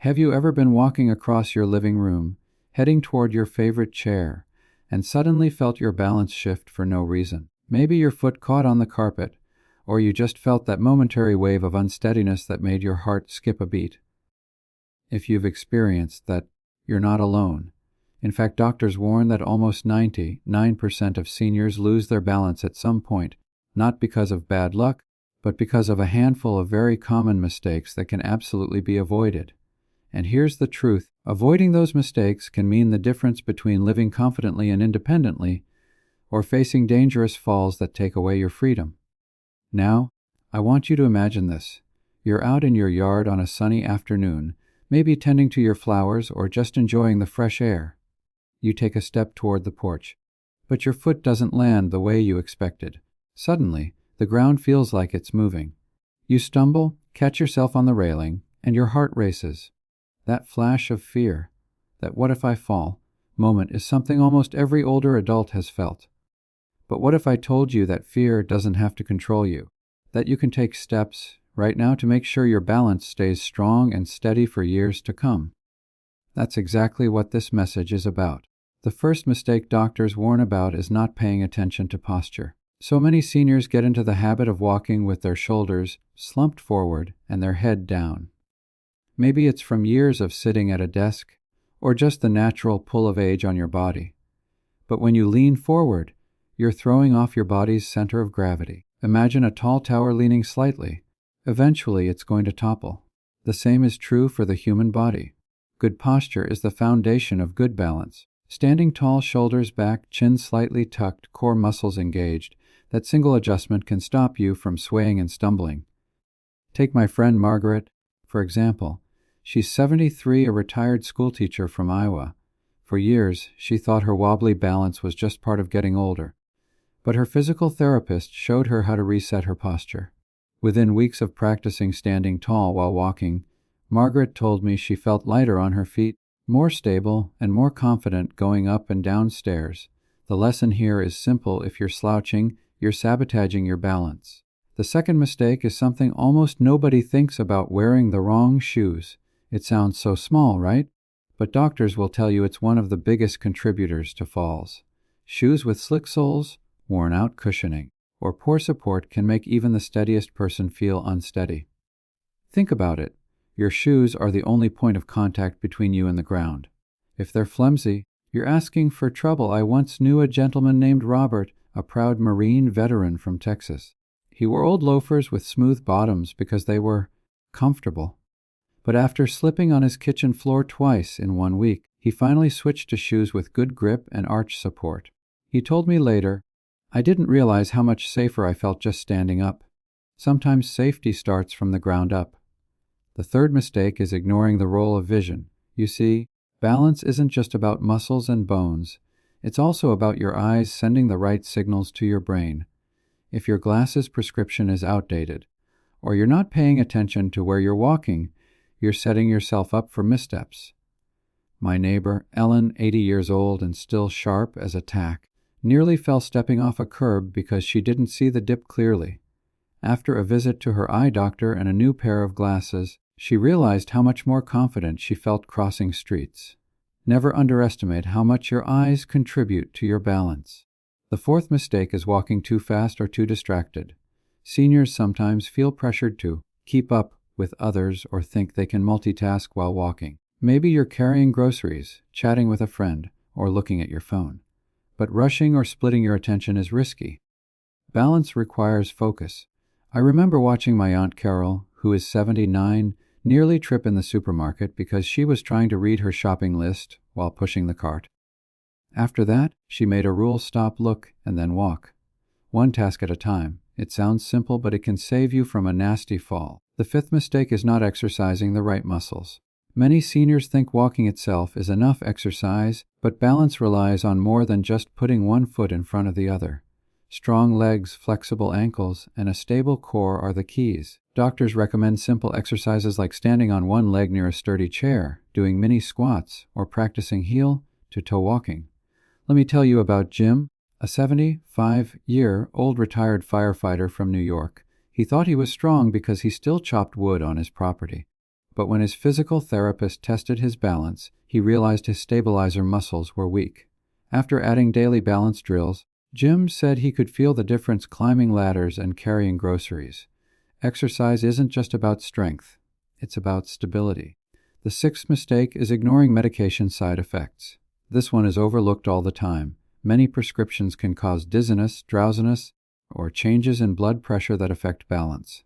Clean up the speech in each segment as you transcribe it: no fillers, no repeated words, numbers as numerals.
Have you ever been walking across your living room, heading toward your favorite chair, and suddenly felt your balance shift for no reason? Maybe your foot caught on the carpet, or you just felt that momentary wave of unsteadiness that made your heart skip a beat. If you've experienced that, you're not alone. In fact, doctors warn that almost 99% of seniors lose their balance at some point, not because of bad luck, but because of a handful of very common mistakes that can absolutely be avoided. And here's the truth: avoiding those mistakes can mean the difference between living confidently and independently, or facing dangerous falls that take away your freedom. Now, I want you to imagine this. You're out in your yard on a sunny afternoon, maybe tending to your flowers or just enjoying the fresh air. You take a step toward the porch, but your foot doesn't land the way you expected. Suddenly, the ground feels like it's moving. You stumble, catch yourself on the railing, and your heart races. That flash of fear, that "what if I fall" moment is something almost every older adult has felt. But what if I told you that fear doesn't have to control you, that you can take steps right now to make sure your balance stays strong and steady for years to come? That's exactly what this message is about. The first mistake doctors warn about is not paying attention to posture. So many seniors get into the habit of walking with their shoulders slumped forward and their head down. Maybe it's from years of sitting at a desk, or just the natural pull of age on your body. But when you lean forward, you're throwing off your body's center of gravity. Imagine a tall tower leaning slightly. Eventually, it's going to topple. The same is true for the human body. Good posture is the foundation of good balance. Standing tall, shoulders back, chin slightly tucked, core muscles engaged, that single adjustment can stop you from swaying and stumbling. Take my friend Margaret, for example. She's 73, a retired schoolteacher from Iowa. For years, she thought her wobbly balance was just part of getting older. But her physical therapist showed her how to reset her posture. Within weeks of practicing standing tall while walking, Margaret told me she felt lighter on her feet, more stable, and more confident going up and down stairs. The lesson here is simple: if you're slouching, you're sabotaging your balance. The second mistake is something almost nobody thinks about: wearing the wrong shoes. It sounds so small, right? But doctors will tell you it's one of the biggest contributors to falls. Shoes with slick soles, worn-out cushioning, or poor support can make even the steadiest person feel unsteady. Think about it. Your shoes are the only point of contact between you and the ground. If they're flimsy, you're asking for trouble. I once knew a gentleman named Robert, a proud Marine veteran from Texas. He wore old loafers with smooth bottoms because they were comfortable. But after slipping on his kitchen floor twice in 1 week, he finally switched to shoes with good grip and arch support. He told me later, "I didn't realize how much safer I felt just standing up." Sometimes safety starts from the ground up. The third mistake is ignoring the role of vision. You see, balance isn't just about muscles and bones. It's also about your eyes sending the right signals to your brain. If your glasses prescription is outdated, or you're not paying attention to where you're walking, you're setting yourself up for missteps. My neighbor, Ellen, 80 years old and still sharp as a tack, nearly fell stepping off a curb because she didn't see the dip clearly. After a visit to her eye doctor and a new pair of glasses, she realized how much more confident she felt crossing streets. Never underestimate how much your eyes contribute to your balance. The fourth mistake is walking too fast or too distracted. Seniors sometimes feel pressured to keep up with others or think they can multitask while walking. Maybe you're carrying groceries, chatting with a friend, or looking at your phone. But rushing or splitting your attention is risky. Balance requires focus. I remember watching my Aunt Carol, who is 79, nearly trip in the supermarket because she was trying to read her shopping list while pushing the cart. After that, she made a rule: stop, look, and then walk. One task at a time. It sounds simple, but it can save you from a nasty fall. The fifth mistake is not exercising the right muscles. Many seniors think walking itself is enough exercise, but balance relies on more than just putting one foot in front of the other. Strong legs, flexible ankles, and a stable core are the keys. Doctors recommend simple exercises like standing on one leg near a sturdy chair, doing mini squats, or practicing heel-to-toe walking. Let me tell you about Jim, a 75-year-old retired firefighter from New York. He thought he was strong because he still chopped wood on his property. but when his physical therapist tested his balance, he realized his stabilizer muscles were weak. After adding daily balance drills, Jim said he could feel the difference climbing ladders and carrying groceries. Exercise isn't just about strength, it's about stability. The sixth mistake is ignoring medication side effects. This one is overlooked all the time. Many prescriptions can cause dizziness, drowsiness, or changes in blood pressure that affect balance.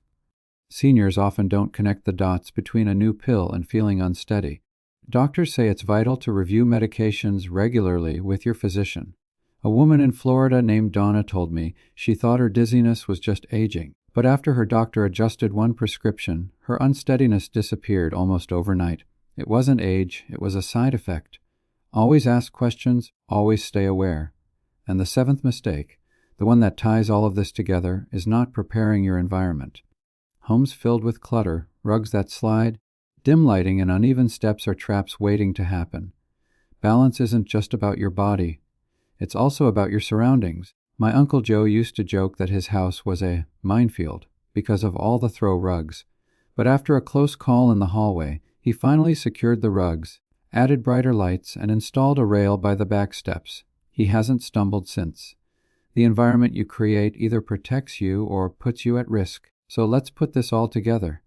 Seniors often don't connect the dots between a new pill and feeling unsteady. Doctors say it's vital to review medications regularly with your physician. A woman in Florida named Donna told me she thought her dizziness was just aging, but after her doctor adjusted one prescription, her unsteadiness disappeared almost overnight. It wasn't age, it was a side effect. Always ask questions, always stay aware. And the seventh mistake, the one that ties all of this together, is not preparing your environment. Homes filled with clutter, rugs that slide, dim lighting and uneven steps are traps waiting to happen. Balance isn't just about your body. It's also about your surroundings. My Uncle Joe used to joke that his house was a minefield because of all the throw rugs. But after a close call in the hallway, he finally secured the rugs, added brighter lights, and installed a rail by the back steps. He hasn't stumbled since. The environment you create either protects you or puts you at risk. So let's put this all together.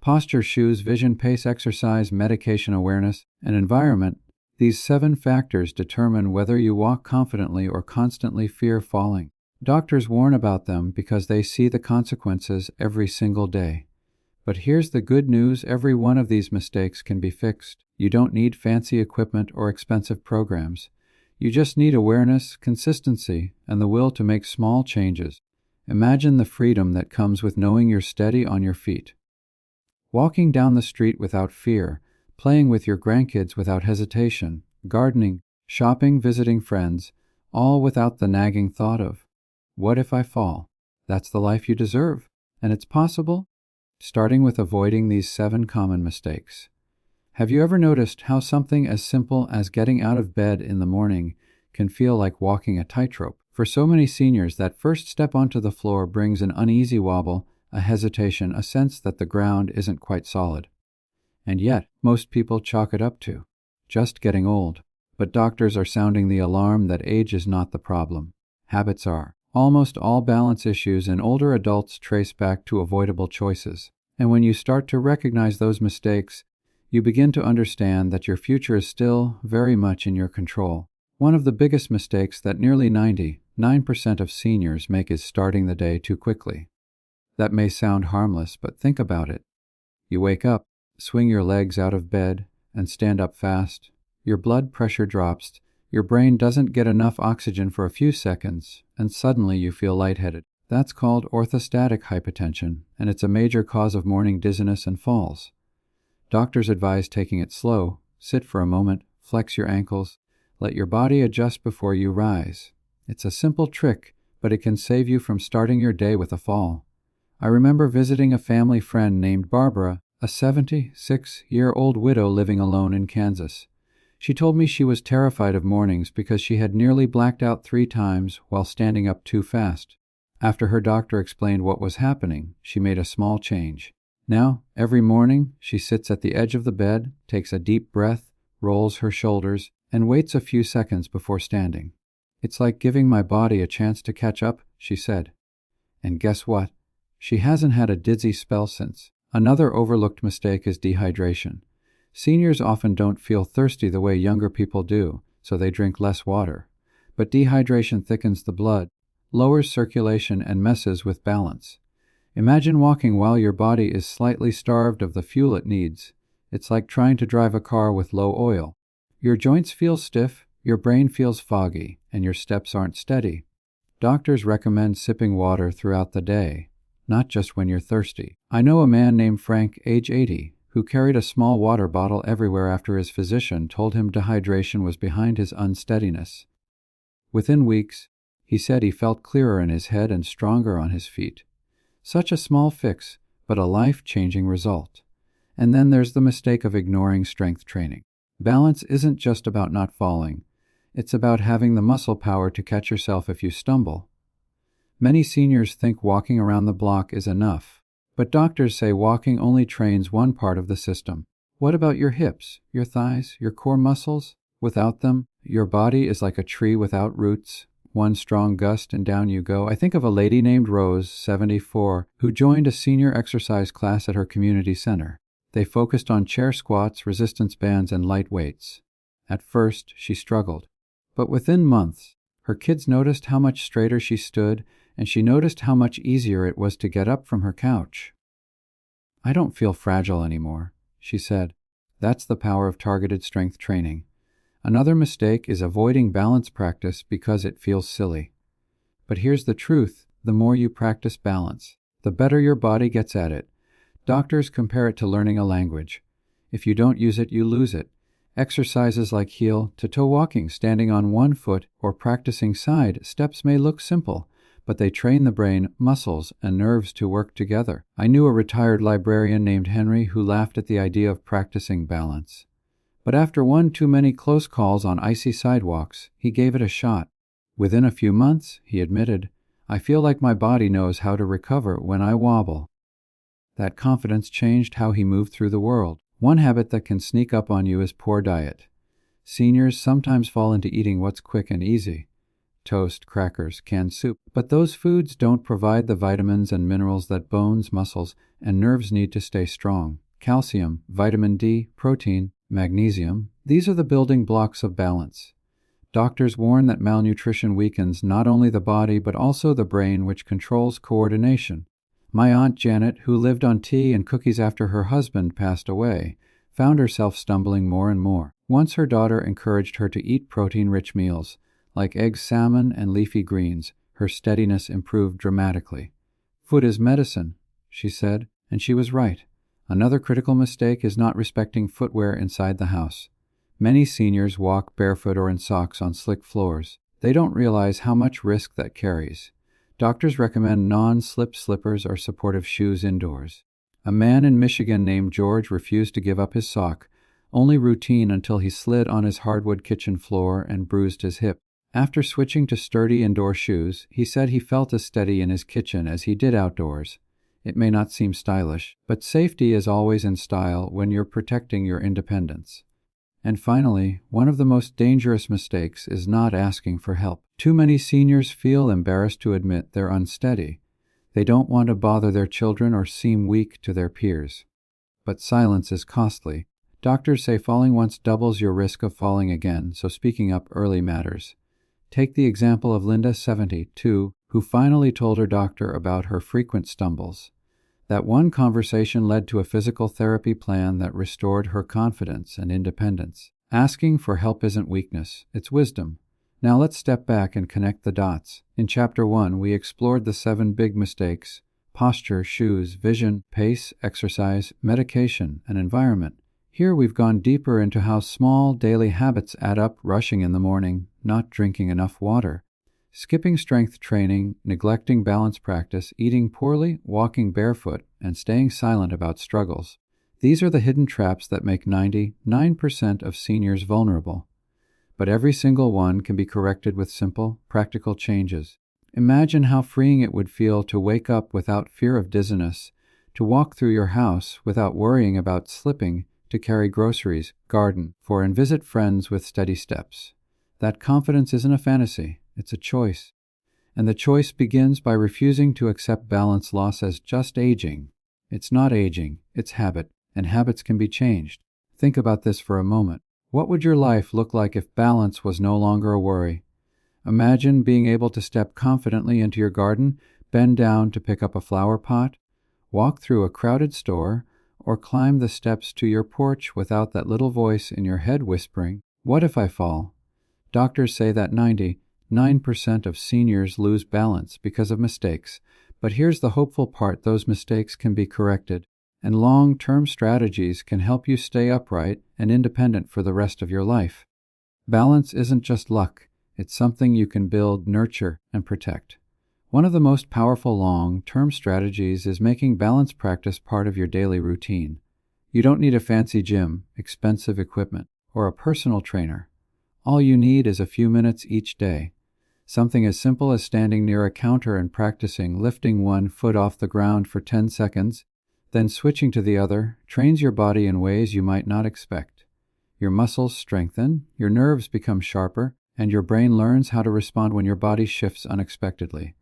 Posture, shoes, vision, pace, exercise, medication awareness, and environment. These 7 factors determine whether you walk confidently or constantly fear falling. Doctors warn about them because they see the consequences every single day. But here's the good news: every one of these mistakes can be fixed. You don't need fancy equipment or expensive programs. You just need awareness, consistency, and the will to make small changes. Imagine the freedom that comes with knowing you're steady on your feet. Walking down the street without fear, playing with your grandkids without hesitation, gardening, shopping, visiting friends, all without the nagging thought of, what if I fall? That's the life you deserve. And it's possible, starting with avoiding these 7 common mistakes. Have you ever noticed how something as simple as getting out of bed in the morning can feel like walking a tightrope? For so many seniors, that first step onto the floor brings an uneasy wobble, a hesitation, a sense that the ground isn't quite solid. And yet, most people chalk it up to just getting old. But doctors are sounding the alarm that age is not the problem. Habits are. Almost all balance issues in older adults trace back to avoidable choices. And when you start to recognize those mistakes, you begin to understand that your future is still very much in your control. One of the biggest mistakes that nearly 99% of seniors make is starting the day too quickly. That may sound harmless, but think about it. You wake up, swing your legs out of bed, and stand up fast. Your blood pressure drops, your brain doesn't get enough oxygen for a few seconds, and suddenly you feel lightheaded. That's called orthostatic hypotension, and it's a major cause of morning dizziness and falls. Doctors advise taking it slow. Sit for a moment, flex your ankles, let your body adjust before you rise. It's a simple trick, but it can save you from starting your day with a fall. I remember visiting a family friend named Barbara, a 76-year-old widow living alone in Kansas. She told me she was terrified of mornings because she had nearly blacked out 3 times while standing up too fast. After her doctor explained what was happening, she made a small change. Now, every morning, she sits at the edge of the bed, takes a deep breath, rolls her shoulders, and waits a few seconds before standing. It's like giving my body a chance to catch up, she said. And guess what? She hasn't had a dizzy spell since. Another overlooked mistake is dehydration. Seniors often don't feel thirsty the way younger people do, so they drink less water. But dehydration thickens the blood, lowers circulation, and messes with balance. Imagine walking while your body is slightly starved of the fuel it needs. It's like trying to drive a car with low oil. Your joints feel stiff, your brain feels foggy, and your steps aren't steady. Doctors recommend sipping water throughout the day, not just when you're thirsty. I know a man named Frank, age 80, who carried a small water bottle everywhere after his physician told him dehydration was behind his unsteadiness. Within weeks, he said he felt clearer in his head and stronger on his feet. Such a small fix, but a life-changing result. And then there's the mistake of ignoring strength training. Balance isn't just about not falling. It's about having the muscle power to catch yourself if you stumble. Many seniors think walking around the block is enough, But doctors say walking only trains one part of the system. What about your hips, your thighs, your core muscles? Without them, your body is like a tree without roots. One strong gust and down you go. I think of a lady named Rose, 74, who joined a senior exercise class at her community center. They focused on chair squats, resistance bands, and light weights. At first, she struggled. But within months, her kids noticed how much straighter she stood, and she noticed how much easier it was to get up from her couch. "I don't feel fragile anymore," she said. That's the power of targeted strength training. Another mistake is avoiding balance practice because it feels silly. But here's the truth: the more you practice balance, the better your body gets at it. Doctors compare it to learning a language. If you don't use it, you lose it. Exercises like heel-to-toe walking, standing on one foot, or practicing side steps may look simple, but they train the brain, muscles, and nerves to work together. I knew a retired librarian named Henry who laughed at the idea of practicing balance. But after one too many close calls on icy sidewalks, he gave it a shot. Within a few months, he admitted, "I feel like my body knows how to recover when I wobble." That confidence changed how he moved through the world. One habit that can sneak up on you is poor diet. Seniors sometimes fall into eating what's quick and easy: toast, crackers, canned soup. But those foods don't provide the vitamins and minerals that bones, muscles, and nerves need to stay strong. Calcium, vitamin D, protein, magnesium, these are the building blocks of balance. Doctors warn that malnutrition weakens not only the body but also the brain, which controls coordination. My Aunt Janet, who lived on tea and cookies after her husband passed away, found herself stumbling more and more. Once her daughter encouraged her to eat protein-rich meals, like eggs, salmon, and leafy greens. Her steadiness improved dramatically. "Food is medicine," she said, and she was right. Another critical mistake is not respecting footwear inside the house. Many seniors walk barefoot or in socks on slick floors. They don't realize how much risk that carries. Doctors recommend non-slip slippers or supportive shoes indoors. A man in Michigan named George refused to give up his sock, only routine, until he slid on his hardwood kitchen floor and bruised his hip. After switching to sturdy indoor shoes, he said he felt as steady in his kitchen as he did outdoors. It may not seem stylish, but safety is always in style when you're protecting your independence. And finally, one of the most dangerous mistakes is not asking for help. Too many seniors feel embarrassed to admit they're unsteady. They don't want to bother their children or seem weak to their peers. But silence is costly. Doctors say falling once doubles your risk of falling again, so speaking up early matters. Take the example of Linda, 72, who finally told her doctor about her frequent stumbles. That one conversation led to a physical therapy plan that restored her confidence and independence. Asking for help isn't weakness, it's wisdom. Now let's step back and connect the dots. In Chapter 1, we explored the 7 big mistakes: posture, shoes, vision, pace, exercise, medication, and environment. Here we've gone deeper into how small daily habits add up: rushing in the morning, not drinking enough water, skipping strength training, neglecting balance practice, eating poorly, walking barefoot, and staying silent about struggles. These are the hidden traps that make 99% of seniors vulnerable. But every single one can be corrected with simple, practical changes. Imagine how freeing it would feel to wake up without fear of dizziness, to walk through your house without worrying about slipping, to carry groceries, garden, and visit friends with steady steps. That confidence isn't a fantasy. It's a choice. And the choice begins by refusing to accept balance loss as just aging. It's not aging, it's habit, and habits can be changed. Think about this for a moment. What would your life look like if balance was no longer a worry? Imagine being able to step confidently into your garden, bend down to pick up a flower pot, walk through a crowded store, or climb the steps to your porch without that little voice in your head whispering, "What if I fall?" Doctors say that 99% of seniors lose balance because of mistakes, but here's the hopeful part: those mistakes can be corrected, and long-term strategies can help you stay upright and independent for the rest of your life. Balance isn't just luck, it's something you can build, nurture, and protect. One of the most powerful long-term strategies is making balance practice part of your daily routine. You don't need a fancy gym, expensive equipment, or a personal trainer. All you need is a few minutes each day. Something as simple as standing near a counter and practicing lifting one foot off the ground for 10 seconds, then switching to the other, trains your body in ways you might not expect. Your muscles strengthen, your nerves become sharper, and your brain learns how to respond when your body shifts unexpectedly.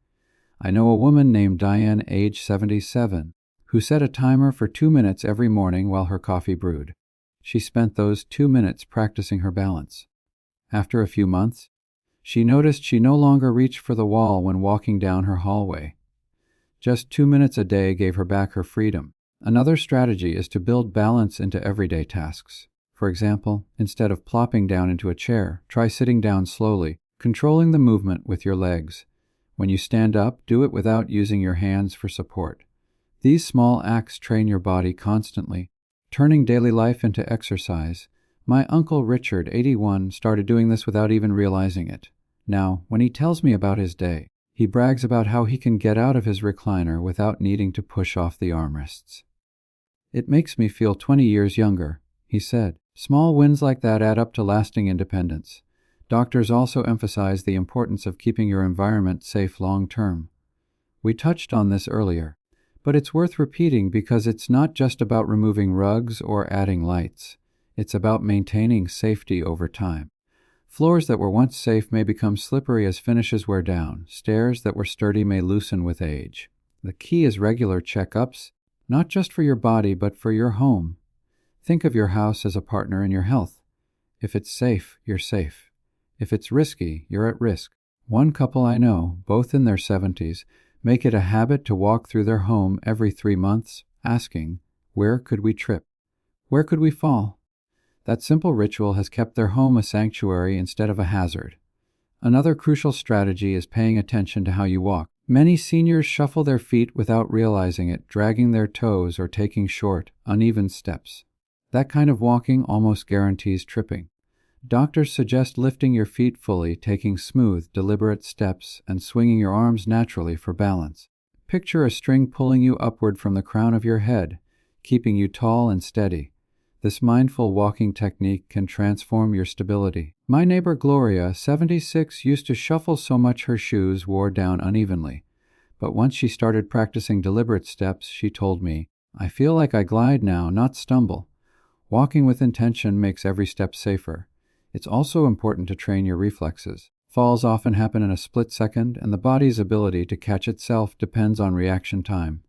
I know a woman named Diane, age 77, who set a timer for 2 minutes every morning while her coffee brewed. She spent those 2 minutes practicing her balance. After a few months, she noticed she no longer reached for the wall when walking down her hallway. Just 2 minutes a day gave her back her freedom. Another strategy is to build balance into everyday tasks. For example, instead of plopping down into a chair, try sitting down slowly, controlling the movement with your legs. When you stand up, do it without using your hands for support. These small acts train your body constantly, turning daily life into exercise. My Uncle Richard, 81, started doing this without even realizing it. Now, when he tells me about his day, he brags about how he can get out of his recliner without needing to push off the armrests. "It makes me feel 20 years younger," he said. Small wins like that add up to lasting independence. Doctors also emphasize the importance of keeping your environment safe long term. We touched on this earlier, but it's worth repeating because it's not just about removing rugs or adding lights. It's about maintaining safety over time. Floors that were once safe may become slippery as finishes wear down. Stairs that were sturdy may loosen with age. The key is regular checkups, not just for your body but for your home. Think of your house as a partner in your health. If it's safe, you're safe. If it's risky, you're at risk. One couple I know, both in their 70s, make it a habit to walk through their home every 3 months, asking, "Where could we trip? Where could we fall?" That simple ritual has kept their home a sanctuary instead of a hazard. Another crucial strategy is paying attention to how you walk. Many seniors shuffle their feet without realizing it, dragging their toes or taking short, uneven steps. That kind of walking almost guarantees tripping. Doctors suggest lifting your feet fully, taking smooth, deliberate steps, and swinging your arms naturally for balance. Picture a string pulling you upward from the crown of your head, keeping you tall and steady. This mindful walking technique can transform your stability. My neighbor Gloria, 76, used to shuffle so much her shoes wore down unevenly. But once she started practicing deliberate steps, she told me, "I feel like I glide now, not stumble." Walking with intention makes every step safer. It's also important to train your reflexes. Falls often happen in a split second, and the body's ability to catch itself depends on reaction time.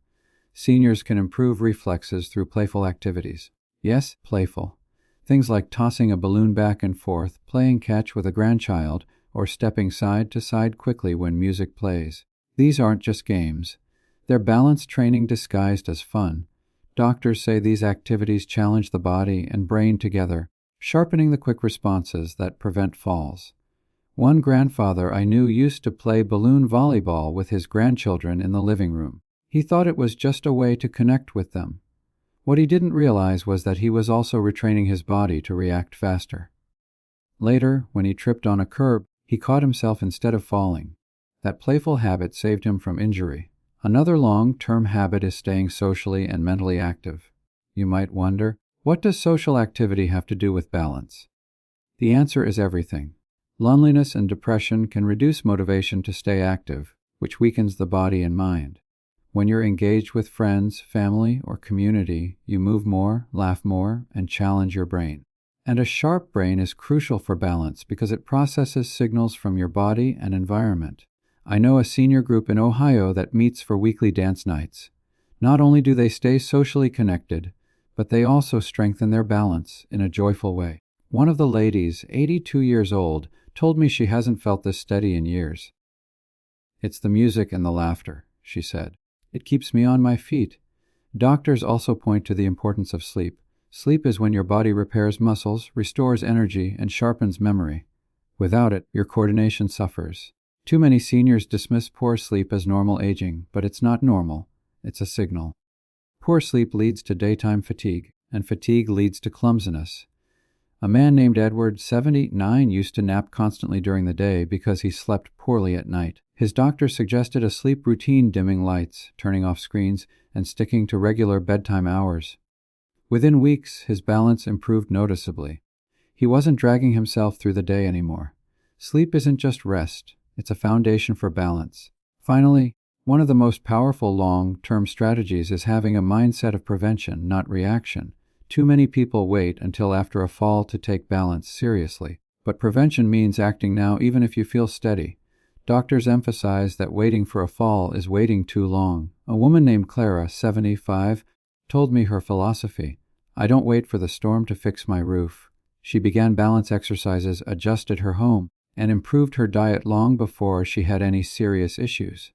Seniors can improve reflexes through playful activities. Yes, playful. Things like tossing a balloon back and forth, playing catch with a grandchild, or stepping side to side quickly when music plays. These aren't just games. They're balance training disguised as fun. Doctors say these activities challenge the body and brain together, sharpening the quick responses that prevent falls. One grandfather I knew used to play balloon volleyball with his grandchildren in the living room. He thought it was just a way to connect with them. What he didn't realize was that he was also retraining his body to react faster. Later, when he tripped on a curb, he caught himself instead of falling. That playful habit saved him from injury. Another long-term habit is staying socially and mentally active. You might wonder, what does social activity have to do with balance? The answer is everything. Loneliness and depression can reduce motivation to stay active, which weakens the body and mind. When you're engaged with friends, family, or community, you move more, laugh more, and challenge your brain. And a sharp brain is crucial for balance because it processes signals from your body and environment. I know a senior group in Ohio that meets for weekly dance nights. Not only do they stay socially connected, but they also strengthen their balance in a joyful way. One of the ladies, 82 years old, told me she hasn't felt this steady in years. "It's the music and the laughter," she said. "It keeps me on my feet." Doctors also point to the importance of sleep. Sleep is when your body repairs muscles, restores energy, and sharpens memory. Without it, your coordination suffers. Too many seniors dismiss poor sleep as normal aging, but it's not normal. It's a signal. Poor sleep leads to daytime fatigue, and fatigue leads to clumsiness. A man named Edward, 79, used to nap constantly during the day because he slept poorly at night. His doctor suggested a sleep routine: dimming lights, turning off screens, and sticking to regular bedtime hours. Within weeks, his balance improved noticeably. He wasn't dragging himself through the day anymore. Sleep isn't just rest. It's a foundation for balance. Finally, one of the most powerful long-term strategies is having a mindset of prevention, not reaction. Too many people wait until after a fall to take balance seriously. But prevention means acting now even if you feel steady. Doctors emphasize that waiting for a fall is waiting too long. A woman named Clara, 75, told me her philosophy: "I don't wait for the storm to fix my roof." She began balance exercises, adjusted her home, and improved her diet long before she had any serious issues.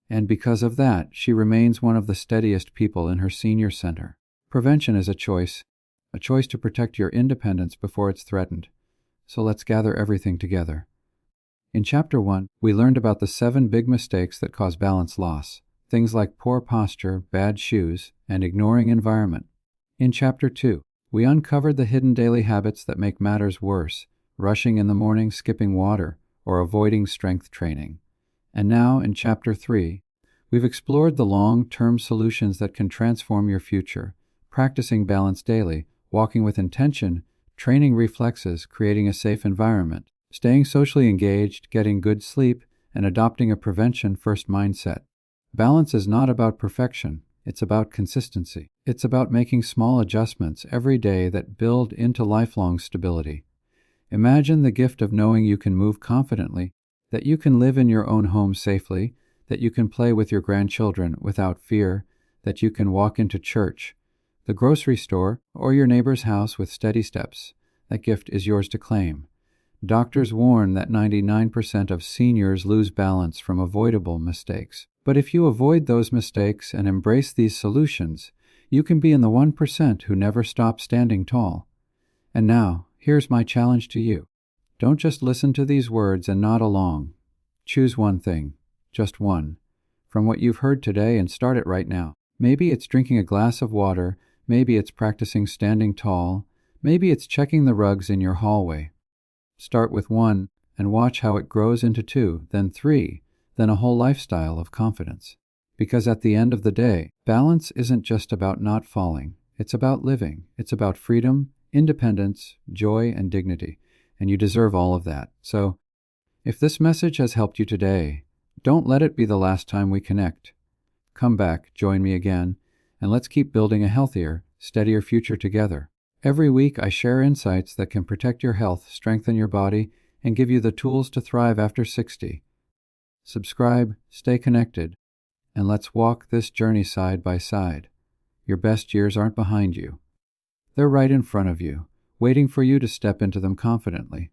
And because of that, she remains one of the steadiest people in her senior center. Prevention is a choice to protect your independence before it's threatened. So let's gather everything together. In Chapter 1, we learned about the 7 big mistakes that cause balance loss, things like poor posture, bad shoes, and ignoring environment. In Chapter 2, we uncovered the hidden daily habits that make matters worse, rushing in the morning, skipping water, or avoiding strength training. And now, in Chapter 3, we've explored the long-term solutions that can transform your future, practicing balance daily, walking with intention, training reflexes, creating a safe environment, staying socially engaged, getting good sleep, and adopting a prevention-first mindset. Balance is not about perfection. It's about consistency. It's about making small adjustments every day that build into lifelong stability. Imagine the gift of knowing you can move confidently, that you can live in your own home safely, that you can play with your grandchildren without fear, that you can walk into church, the grocery store, or your neighbor's house with steady steps. That gift is yours to claim. Doctors warn that 99% of seniors lose balance from avoidable mistakes. But if you avoid those mistakes and embrace these solutions, you can be in the 1% who never stop standing tall. And now, here's my challenge to you. Don't just listen to these words and nod along. Choose one thing, just one, from what you've heard today and start it right now. Maybe it's drinking a glass of water, maybe it's practicing standing tall, maybe it's checking the rugs in your hallway. Start with 1 and watch how it grows into 2, then 3, then a whole lifestyle of confidence. Because at the end of the day, balance isn't just about not falling. It's about living. It's about freedom, independence, joy, and dignity. And you deserve all of that. So, if this message has helped you today, don't let it be the last time we connect. Come back, join me again, and let's keep building a healthier, steadier future together. Every week I share insights that can protect your health, strengthen your body, and give you the tools to thrive after 60. Subscribe, stay connected, and let's walk this journey side by side. Your best years aren't behind you. They're right in front of you, waiting for you to step into them confidently.